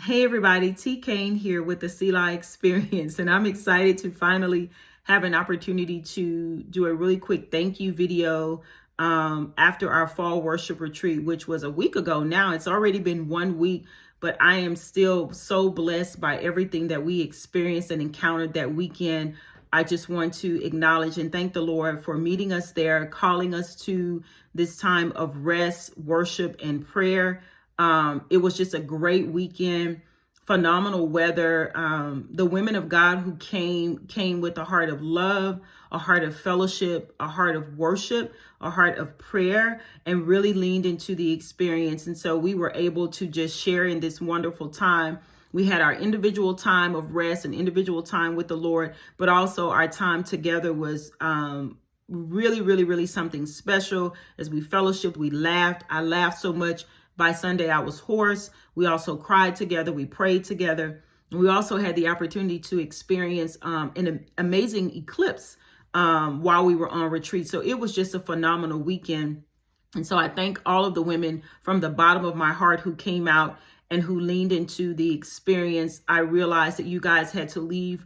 Hey everybody, T. Kane here with the Selah Experience, and I'm excited to finally have an opportunity to do a really quick thank you video after our fall worship retreat, which was a week ago now. It's already been 1 week, but I am still so blessed by everything that we experienced and encountered that weekend. I just want to acknowledge and thank the Lord for meeting us there, calling us to this time of rest, worship, and prayer. It was just a great weekend, phenomenal weather. The women of God who came with a heart of love, a heart of fellowship, a heart of worship, a heart of prayer, and really leaned into the experience. And so we were able to just share in this wonderful time. We had our individual time of rest and individual time with the Lord, but also our time together was really something special. As we fellowshiped, we laughed. I laughed so much. By Sunday, I was hoarse. We also cried together. We prayed together. And we also had the opportunity to experience an amazing eclipse while we were on retreat. So it was just a phenomenal weekend. And so I thank all of the women from the bottom of my heart who came out and who leaned into the experience. I realized that you guys had to leave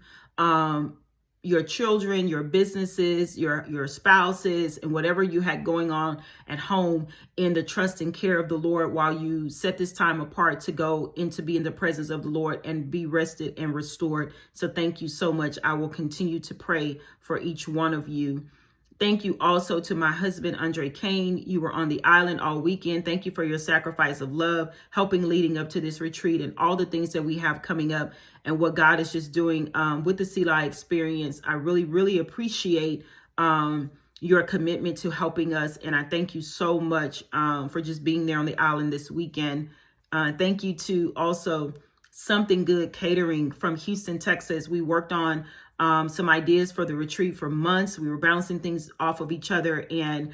your children, your businesses, your spouses, and whatever you had going on at home in the trust and care of the Lord while you set this time apart to go into be in the presence of the Lord and be rested and restored. So thank you so much. I will continue to pray for each one of you. Thank you also to my husband, Andre Kane. You were on the island all weekend. Thank you for your sacrifice of love, helping leading up to this retreat and all the things that we have coming up and what God is just doing with the Selah Experience. I really appreciate your commitment to helping us. And I thank you so much for just being there on the island this weekend. Thank you to also Something Good Catering from Houston, Texas. We worked on some ideas for the retreat for months. We were bouncing things off of each other. And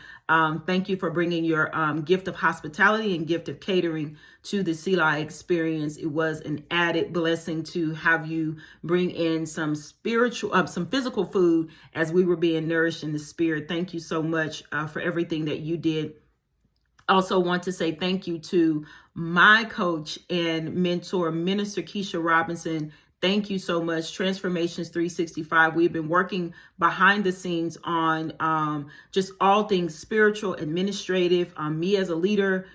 thank you for bringing your gift of hospitality and gift of catering to the Selah Experience. It was an added blessing to have you bring in some some physical food as we were being nourished in the spirit. Thank you so much for everything that you did. Also want to say thank you to my coach and mentor, Minister Keisha Robinson. Thank you so much. Transformations 365. We've been working behind the scenes on just all things spiritual, administrative, me as a leader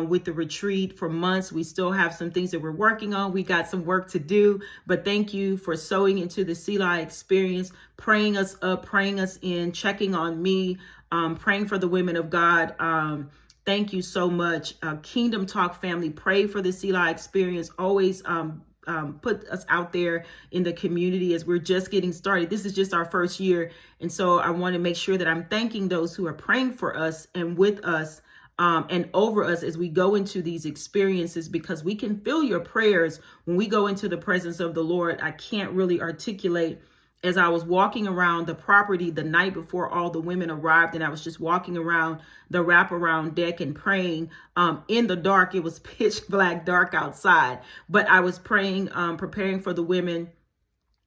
with the retreat for months. We still have some things that we're working on. We got some work to do, but thank you for sowing into the Selah Experience, praying us up, praying us in, checking on me, praying for the women of God. Thank you so much. Kingdom Talk family, pray for the Selah Experience. Always put us out there in the community as we're just getting started. This is just our first year. And so I want to make sure that I'm thanking those who are praying for us and with us and over us as we go into these experiences, because we can feel your prayers when we go into the presence of the Lord. I can't really articulate. As I was walking around the property the night before all the women arrived, and I was just walking around the wraparound deck and praying in the dark. It was pitch black dark outside, but I was praying, preparing for the women.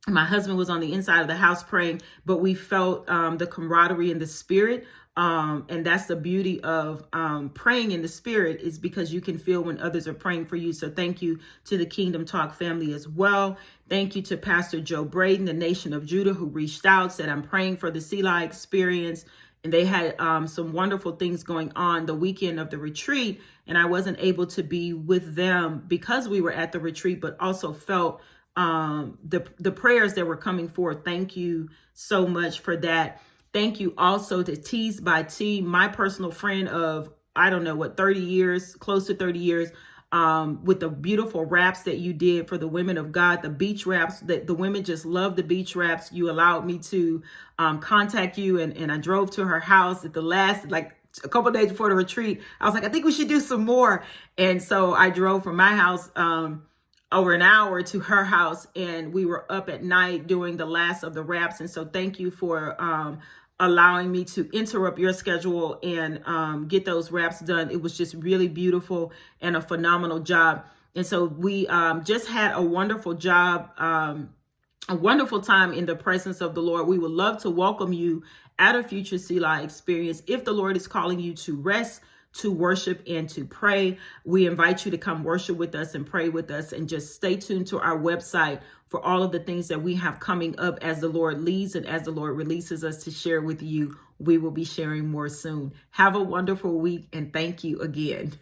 My husband was on the inside of the house praying, but we felt the camaraderie in the spirit. And that's the beauty of praying in the spirit, is because you can feel when others are praying for you. So thank you to the Kingdom Talk family as well. Thank you to Pastor Joe Braden, the Nation of Judah, who reached out, said, I'm praying for the Selah Experience. And they had some wonderful things going on the weekend of the retreat. And I wasn't able to be with them because we were at the retreat, but also felt the prayers that were coming forth. Thank you so much for that. Thank you also to Tees by T, my personal friend of, 30 years, close to 30 years, with the beautiful wraps that you did for the women of God, the beach wraps that the women just love. The beach wraps. You allowed me to contact you, and I drove to her house at the last, a couple of days before the retreat. I was like, I think we should do some more. And so I drove from my house over an hour to her house, and we were up at night doing the last of the wraps. And so thank you for allowing me to interrupt your schedule and get those wraps done. It was just really beautiful and a phenomenal job. And so we just had a wonderful job, a wonderful time in the presence of the Lord. We would love to welcome you at a future Selah Experience. If the Lord is calling you to rest, to worship and to pray. We invite you to come worship with us and pray with us, and just stay tuned to our website for all of the things that we have coming up as the Lord leads and as the Lord releases us to share with you. We will be sharing more soon. Have a wonderful week, and thank you again.